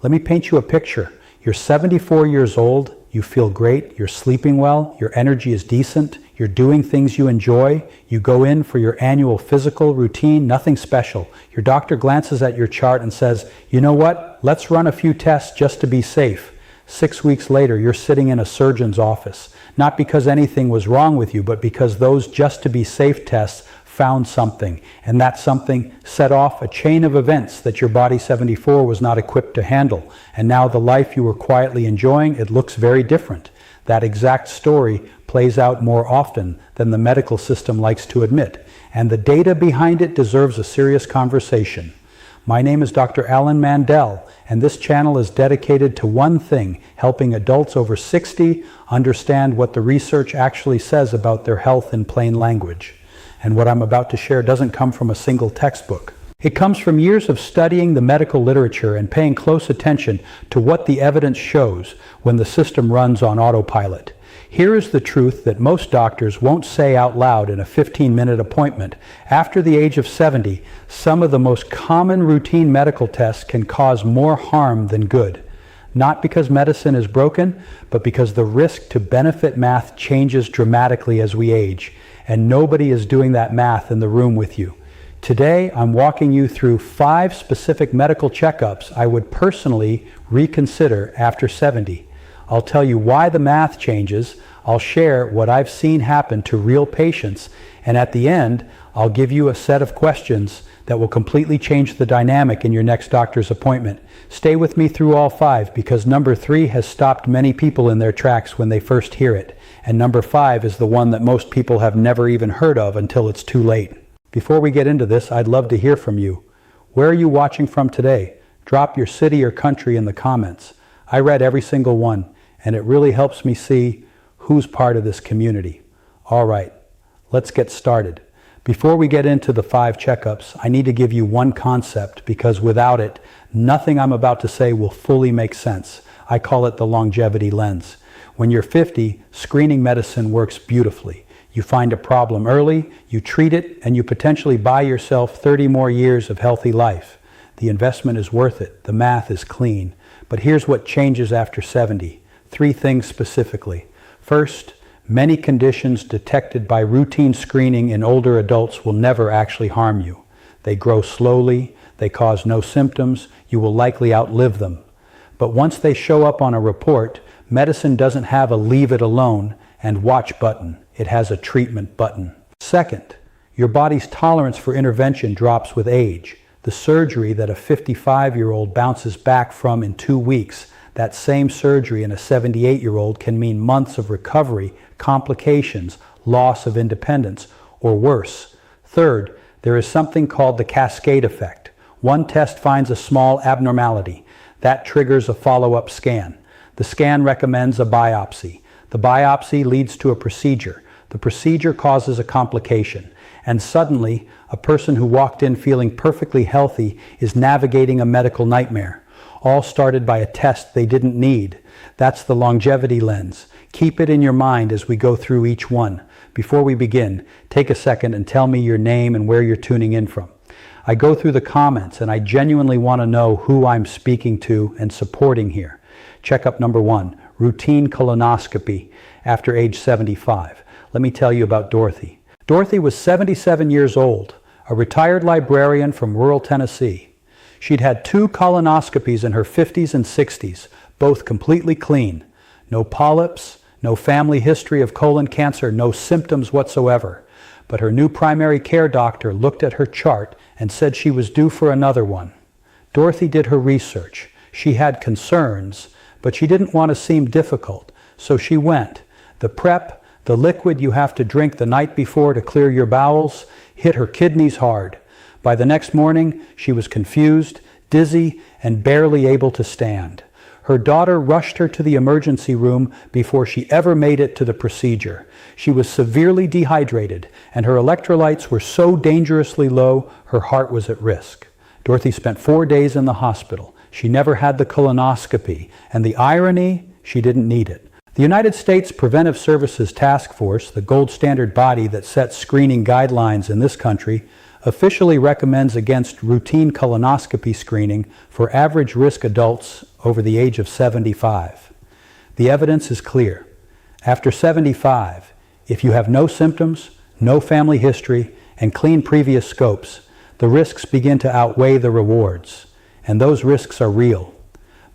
Let me paint you a picture. You're 74 years old, you feel great, you're sleeping well, your energy is decent, you're doing things you enjoy, you go in for your annual physical routine, nothing special. Your doctor glances at your chart and says, you know what, let's run a few tests just to be safe. 6 weeks later, you're sitting in a surgeon's office, not because anything was wrong with you, but because those just to be safe tests found something, and that something set off a chain of events that your body 74 was not equipped to handle. And now the life you were quietly enjoying, it looks very different. That exact story plays out more often than the medical system likes to admit, and the data behind it deserves a serious conversation. My name is Dr. Alan Mandell, and this channel is dedicated to one thing, helping adults over 60 understand what the research actually says about their health in plain language. And what I'm about to share doesn't come from a single textbook. It comes from years of studying the medical literature and paying close attention to what the evidence shows when the system runs on autopilot. Here is the truth that most doctors won't say out loud in a 15-minute appointment. After the age of 70, some of the most common routine medical tests can cause more harm than good. Not because medicine is broken, but because the risk to benefit math changes dramatically as we age. And nobody is doing that math in the room with you. Today, I'm walking you through 5 specific medical checkups I would personally reconsider after 70. I'll tell you why the math changes, I'll share what I've seen happen to real patients, and at the end, I'll give you a set of questions that will completely change the dynamic in your next doctor's appointment. Stay with me through all 5 because number 3 has stopped many people in their tracks when they first hear it. And number 5 is the one that most people have never even heard of until it's too late. Before we get into this, I'd love to hear from you. Where are you watching from today? Drop your city or country in the comments. I read every single one, and it really helps me see who's part of this community. All right, let's get started. Before we get into the 5 checkups, I need to give you one concept because without it, nothing I'm about to say will fully make sense. I call it the longevity lens. When you're 50, screening medicine works beautifully. You find a problem early, you treat it, and you potentially buy yourself 30 more years of healthy life. The investment is worth it. The math is clean. But here's what changes after 70. 3 things specifically. First, many conditions detected by routine screening in older adults will never actually harm you. They grow slowly, they cause no symptoms, you will likely outlive them. But once they show up on a report, medicine doesn't have a leave it alone and watch button. It has a treatment button. Second, your body's tolerance for intervention drops with age. The surgery that a 55-year-old bounces back from in 2 weeks, that same surgery in a 78-year-old can mean months of recovery, complications, loss of independence, or worse. Third, there is something called the cascade effect. One test finds a small abnormality. That triggers a follow-up scan. The scan recommends a biopsy. The biopsy leads to a procedure. The procedure causes a complication. And suddenly, a person who walked in feeling perfectly healthy is navigating a medical nightmare. All started by a test they didn't need. That's the longevity lens. Keep it in your mind as we go through each one. Before we begin, take a second and tell me your name and where you're tuning in from. I go through the comments and I genuinely want to know who I'm speaking to and supporting here. Checkup number 1, routine colonoscopy after age 75. Let me tell you about Dorothy. Dorothy was 77 years old, a retired librarian from rural Tennessee. She'd had 2 colonoscopies in her 50s and 60s, both completely clean. No polyps, no family history of colon cancer, no symptoms whatsoever. But her new primary care doctor looked at her chart and said she was due for another one. Dorothy did her research. She had concerns, but she didn't want to seem difficult, so she went. The prep, the liquid you have to drink the night before to clear your bowels, hit her kidneys hard. By the next morning, she was confused, dizzy, and barely able to stand. Her daughter rushed her to the emergency room before she ever made it to the procedure. She was severely dehydrated, and her electrolytes were so dangerously low, her heart was at risk. Dorothy spent 4 days in the hospital. She never had the colonoscopy, and the irony, she didn't need it. The United States Preventive Services Task Force, the gold standard body that sets screening guidelines in this country, officially recommends against routine colonoscopy screening for average risk adults over the age of 75. The evidence is clear. After 75, if you have no symptoms, no family history, and clean previous scopes, the risks begin to outweigh the rewards, and those risks are real.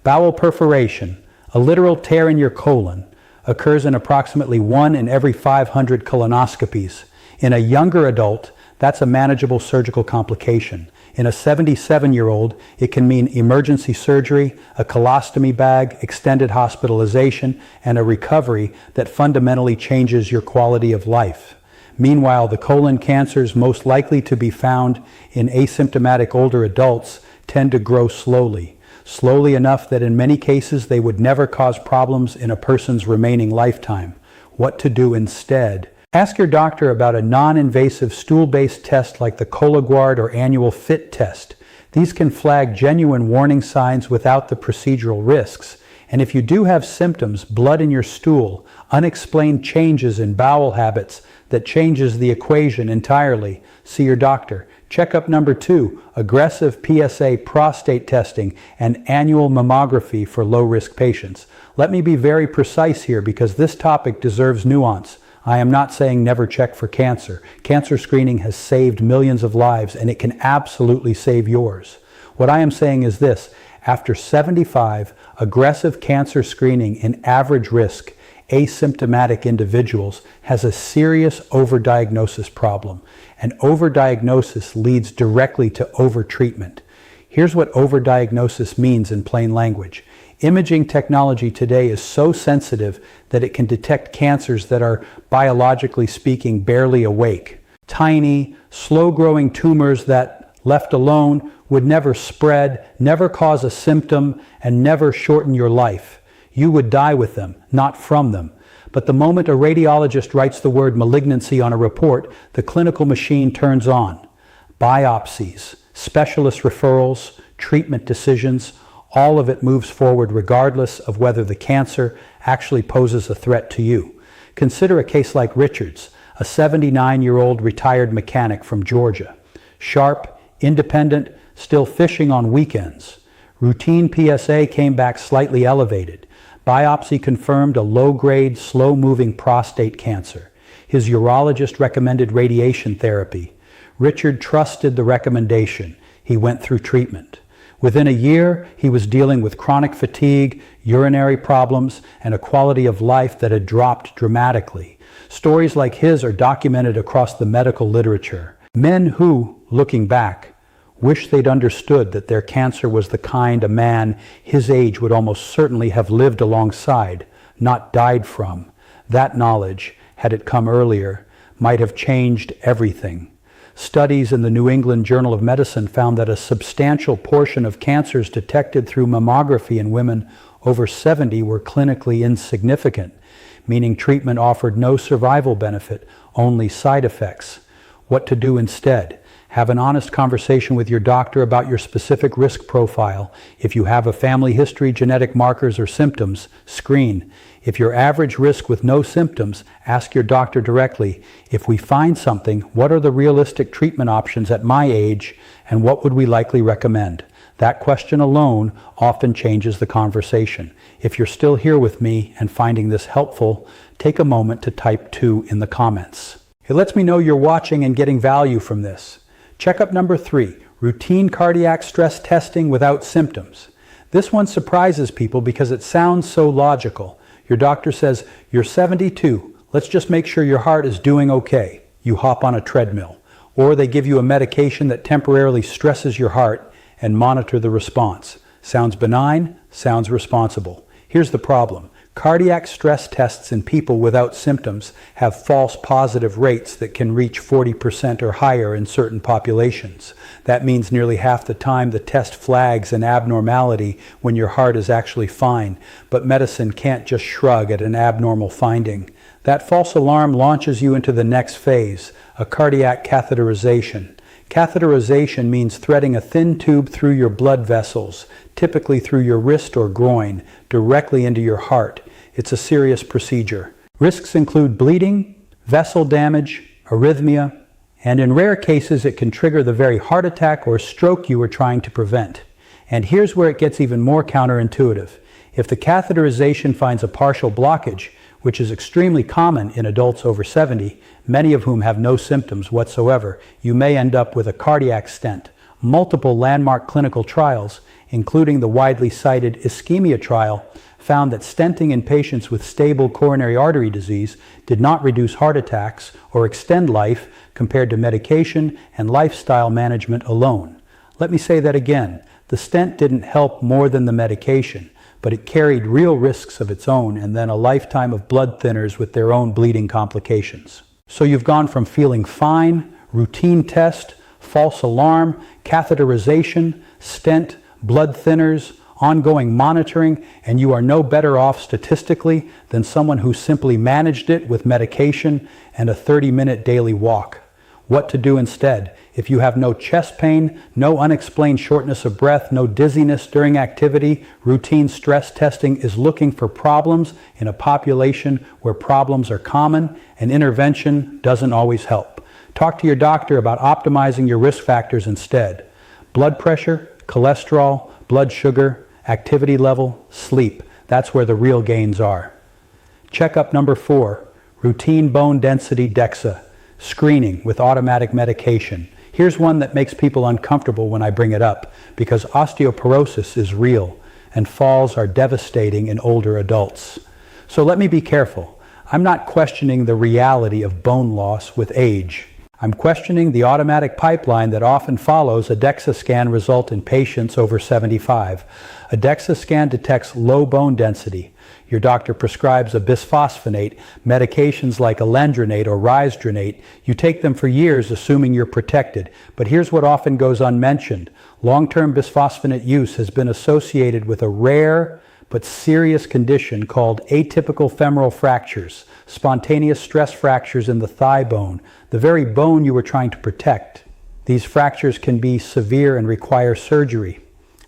Bowel perforation, a literal tear in your colon, occurs in approximately 1 in every 500 colonoscopies. In a younger adult, that's a manageable surgical complication. In a 77-year-old, it can mean emergency surgery, a colostomy bag, extended hospitalization, and a recovery that fundamentally changes your quality of life. Meanwhile, the colon cancers most likely to be found in asymptomatic older adults tend to grow slowly enough that in many cases they would never cause problems in a person's remaining lifetime. What to do instead? Ask your doctor about a non-invasive stool-based test like the Cologuard or annual FIT test. These can flag genuine warning signs without the procedural risks. And if you do have symptoms, blood in your stool, unexplained changes in bowel habits that changes the equation entirely, see your doctor. Checkup number 2, aggressive PSA prostate testing and annual mammography for low-risk patients. Let me be very precise here because this topic deserves nuance. I am not saying never check for cancer. Cancer screening has saved millions of lives and it can absolutely save yours. What I am saying is this: after 75, aggressive cancer screening in average risk, asymptomatic individuals has a serious overdiagnosis problem, and overdiagnosis leads directly to overtreatment. Here's what overdiagnosis means in plain language. Imaging technology today is so sensitive that it can detect cancers that are, biologically speaking, barely awake. Tiny, slow-growing tumors that, left alone, would never spread, never cause a symptom, and never shorten your life. You would die with them, not from them. But the moment a radiologist writes the word malignancy on a report, the clinical machine turns on. Biopsies, specialist referrals, treatment decisions, all of it moves forward regardless of whether the cancer actually poses a threat to you. Consider a case like Richard's, a 79-year-old retired mechanic from Georgia. Sharp, independent, still fishing on weekends. Routine PSA came back slightly elevated. Biopsy confirmed a low-grade, slow-moving prostate cancer. His urologist recommended radiation therapy. Richard trusted the recommendation. He went through treatment. Within a year, he was dealing with chronic fatigue, urinary problems, and a quality of life that had dropped dramatically. Stories like his are documented across the medical literature. Men who, looking back, wish they'd understood that their cancer was the kind a man his age would almost certainly have lived alongside, not died from. That knowledge, had it come earlier, might have changed everything. Studies in the New England Journal of Medicine found that a substantial portion of cancers detected through mammography in women over 70 were clinically insignificant, meaning treatment offered no survival benefit, only side effects. What to do instead? Have an honest conversation with your doctor about your specific risk profile. If you have a family history, genetic markers, or symptoms, screen. If you're average risk with no symptoms, ask your doctor directly, if we find something, what are the realistic treatment options at my age, and what would we likely recommend? That question alone often changes the conversation. If you're still here with me and finding this helpful, take a moment to type 2 in the comments. It lets me know you're watching and getting value from this. Checkup number 3, routine cardiac stress testing without symptoms. This one surprises people because it sounds so logical. Your doctor says, you're 72, let's just make sure your heart is doing okay. You hop on a treadmill. Or they give you a medication that temporarily stresses your heart and monitor the response. Sounds benign, sounds responsible. Here's the problem. Cardiac stress tests in people without symptoms have false positive rates that can reach 40% or higher in certain populations. That means nearly half the time the test flags an abnormality when your heart is actually fine, but medicine can't just shrug at an abnormal finding. That false alarm launches you into the next phase, a cardiac catheterization. Catheterization means threading a thin tube through your blood vessels, typically through your wrist or groin, directly into your heart. It's a serious procedure. Risks include bleeding, vessel damage, arrhythmia, And in rare cases, it can trigger the very heart attack or stroke you were trying to prevent. And here's where it gets even more counterintuitive. If the catheterization finds a partial blockage, which is extremely common in adults over 70, many of whom have no symptoms whatsoever, you may end up with a cardiac stent. Multiple landmark clinical trials, including the widely cited ischemia trial, found that stenting in patients with stable coronary artery disease did not reduce heart attacks or extend life compared to medication and lifestyle management alone. Let me say that again. The stent didn't help more than the medication, but it carried real risks of its own and then a lifetime of blood thinners with their own bleeding complications. So you've gone from feeling fine, routine test, false alarm, catheterization, stent, blood thinners, ongoing monitoring, and you are no better off statistically than someone who simply managed it with medication and a 30-minute daily walk. What to do instead? If you have no chest pain, no unexplained shortness of breath, no dizziness during activity, routine stress testing is looking for problems in a population where problems are common and intervention doesn't always help. Talk to your doctor about optimizing your risk factors instead. Blood pressure, cholesterol, blood sugar, activity level, sleep. That's where the real gains are. Checkup number 4, routine bone density DEXA, screening with automatic medication. Here's one that makes people uncomfortable when I bring it up, because osteoporosis is real and falls are devastating in older adults. So let me be careful. I'm not questioning the reality of bone loss with age. I'm questioning the automatic pipeline that often follows a DEXA scan result in patients over 75. A DEXA scan detects low bone density. Your doctor prescribes a bisphosphonate, medications like alendronate or risdronate. You take them for years assuming you're protected. But here's what often goes unmentioned. Long-term bisphosphonate use has been associated with a rare but serious condition called atypical femoral fractures, spontaneous stress fractures in the thigh bone, the very bone you were trying to protect. These fractures can be severe and require surgery.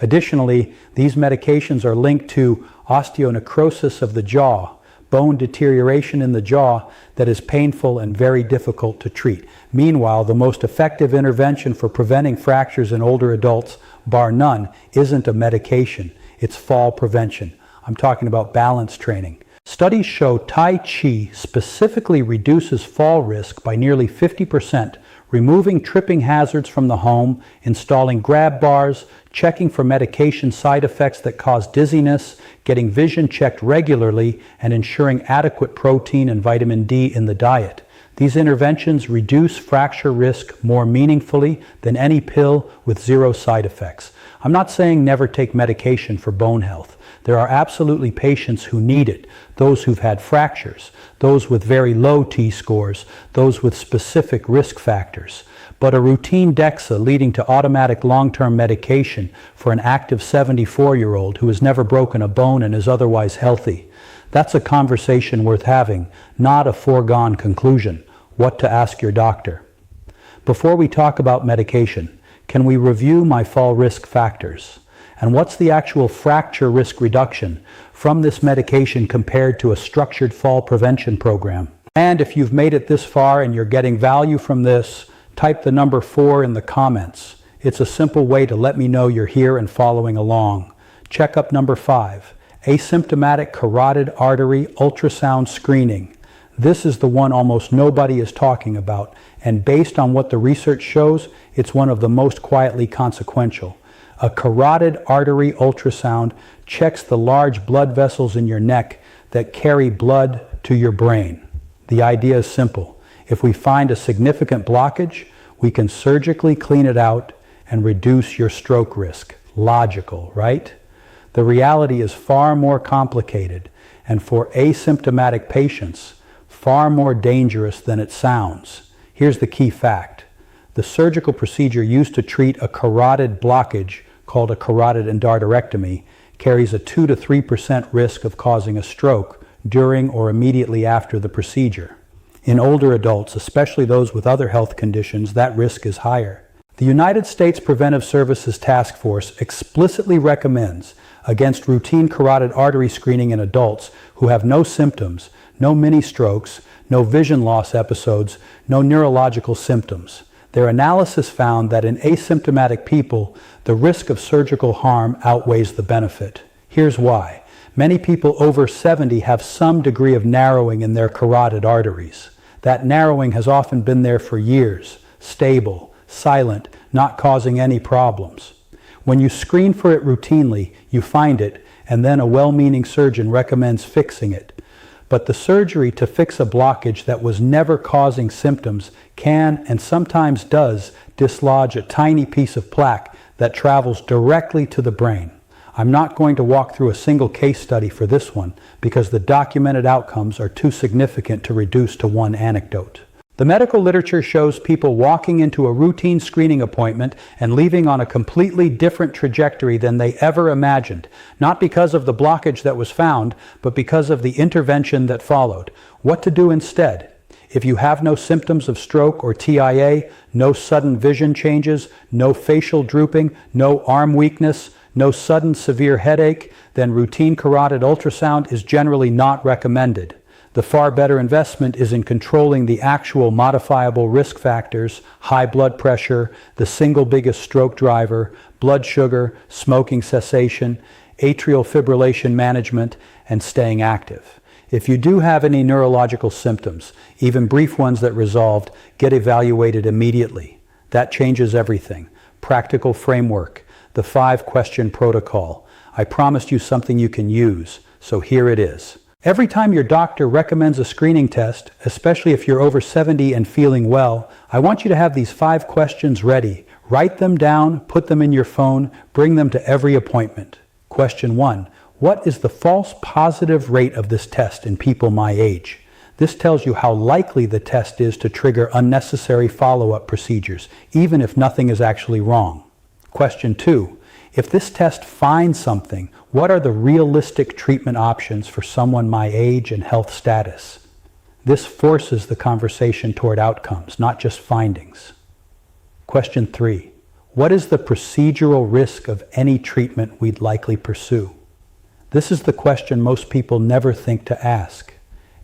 Additionally, these medications are linked to osteonecrosis of the jaw, bone deterioration in the jaw that is painful and very difficult to treat. Meanwhile, the most effective intervention for preventing fractures in older adults, bar none, isn't a medication. It's fall prevention. I'm talking about balance training. Studies show Tai Chi specifically reduces fall risk by nearly 50%, removing tripping hazards from the home, installing grab bars, checking for medication side effects that cause dizziness, getting vision checked regularly, and ensuring adequate protein and vitamin D in the diet. These interventions reduce fracture risk more meaningfully than any pill with zero side effects. I'm not saying never take medication for bone health. There are absolutely patients who need it, those who've had fractures, those with very low T-scores, those with specific risk factors. But a routine DEXA leading to automatic long-term medication for an active 74-year-old who has never broken a bone and is otherwise healthy, that's a conversation worth having, not a foregone conclusion. What to ask your doctor. Before we talk about medication, can we review my fall risk factors? And what's the actual fracture risk reduction from this medication compared to a structured fall prevention program? And if you've made it this far and you're getting value from this, type the number 4 in the comments. It's a simple way to let me know you're here and following along. Checkup number 5, asymptomatic carotid artery ultrasound screening. This is the one almost nobody is talking about, and based on what the research shows, it's one of the most quietly consequential. A carotid artery ultrasound checks the large blood vessels in your neck that carry blood to your brain. The idea is simple. If we find a significant blockage, we can surgically clean it out and reduce your stroke risk. Logical, right? The reality is far more complicated, and for asymptomatic patients, far more dangerous than it sounds. Here's the key fact. The surgical procedure used to treat a carotid blockage, called a carotid endarterectomy, carries a 2 to 3% risk of causing a stroke during or immediately after the procedure. In older adults, especially those with other health conditions, that risk is higher. The United States Preventive Services Task Force explicitly recommends against routine carotid artery screening in adults who have no symptoms, no mini strokes, no vision loss episodes, no neurological symptoms. Their analysis found that in asymptomatic people, the risk of surgical harm outweighs the benefit. Here's why. Many people over 70 have some degree of narrowing in their carotid arteries. That narrowing has often been there for years, stable, silent, not causing any problems. When you screen for it routinely, you find it, and then a well-meaning surgeon recommends fixing it. But the surgery to fix a blockage that was never causing symptoms can, and sometimes does, dislodge a tiny piece of plaque that travels directly to the brain. I'm not going to walk through a single case study for this one because the documented outcomes are too significant to reduce to one anecdote. The medical literature shows people walking into a routine screening appointment and leaving on a completely different trajectory than they ever imagined, not because of the blockage that was found, but because of the intervention that followed. What to do instead? If you have no symptoms of stroke or TIA, no sudden vision changes, no facial drooping, no arm weakness, no sudden severe headache, then routine carotid ultrasound is generally not recommended. The far better investment is in controlling the actual modifiable risk factors, high blood pressure, the single biggest stroke driver, blood sugar, smoking cessation, atrial fibrillation management, and staying active. If you do have any neurological symptoms, even brief ones that resolved, get evaluated immediately. That changes everything. Practical framework, the 5-question protocol. I promised you something you can use, so here it is. Every time your doctor recommends a screening test, especially if you're over 70 and feeling well, I want you to have these 5 questions ready. Write them down, put them in your phone, bring them to every appointment. Question 1. What is the false positive rate of this test in people my age? This tells you how likely the test is to trigger unnecessary follow-up procedures, even if nothing is actually wrong. Question 2. If this test finds something, what are the realistic treatment options for someone my age and health status? This forces the conversation toward outcomes, not just findings. Question 3. What is the procedural risk of any treatment we'd likely pursue? This is the question most people never think to ask.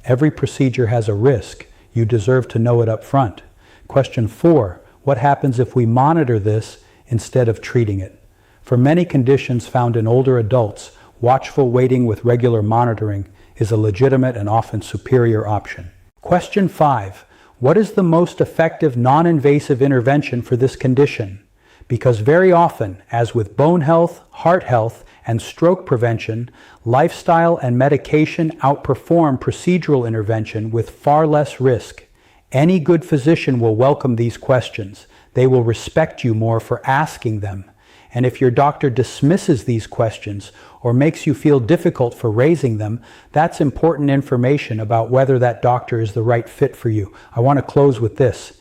Every procedure has a risk. You deserve to know it up front. Question 4. What happens if we monitor this instead of treating it? For many conditions found in older adults, watchful waiting with regular monitoring is a legitimate and often superior option. Question 5. What is the most effective non-invasive intervention for this condition? Because very often, as with bone health, heart health, and stroke prevention, lifestyle and medication outperform procedural intervention with far less risk. Any good physician will welcome these questions. They will respect you more for asking them. And if your doctor dismisses these questions or makes you feel difficult for raising them, that's important information about whether that doctor is the right fit for you. I want to close with this.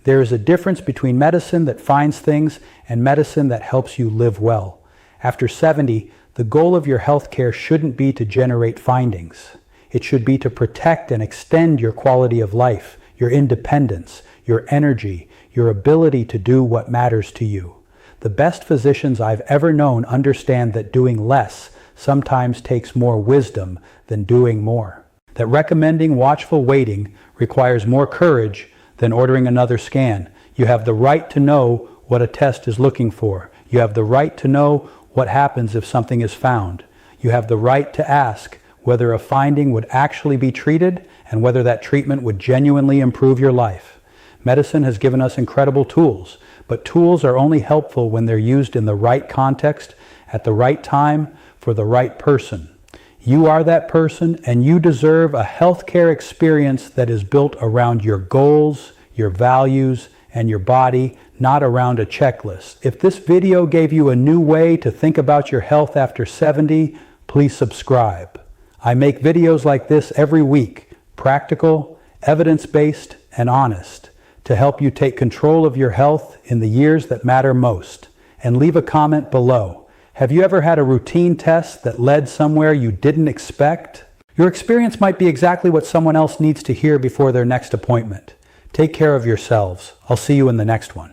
There is a difference between medicine that finds things and medicine that helps you live well. After 70, the goal of your health care shouldn't be to generate findings. It should be to protect and extend your quality of life, your independence, your energy, your ability to do what matters to you. The best physicians I've ever known understand that doing less sometimes takes more wisdom than doing more. That recommending watchful waiting requires more courage than ordering another scan. You have the right to know what a test is looking for. You have the right to know what happens if something is found. You have the right to ask whether a finding would actually be treated and whether that treatment would genuinely improve your life. Medicine has given us incredible tools, but tools are only helpful when they're used in the right context, at the right time, for the right person. You are that person, and you deserve a healthcare experience that is built around your goals, your values, and your body, not around a checklist. If this video gave you a new way to think about your health after 70, please subscribe. I make videos like this every week, practical, evidence-based, and honest, to help you take control of your health in the years that matter most. And leave a comment below. Have you ever had a routine test that led somewhere you didn't expect? Your experience might be exactly what someone else needs to hear before their next appointment. Take care of yourselves. I'll see you in the next one.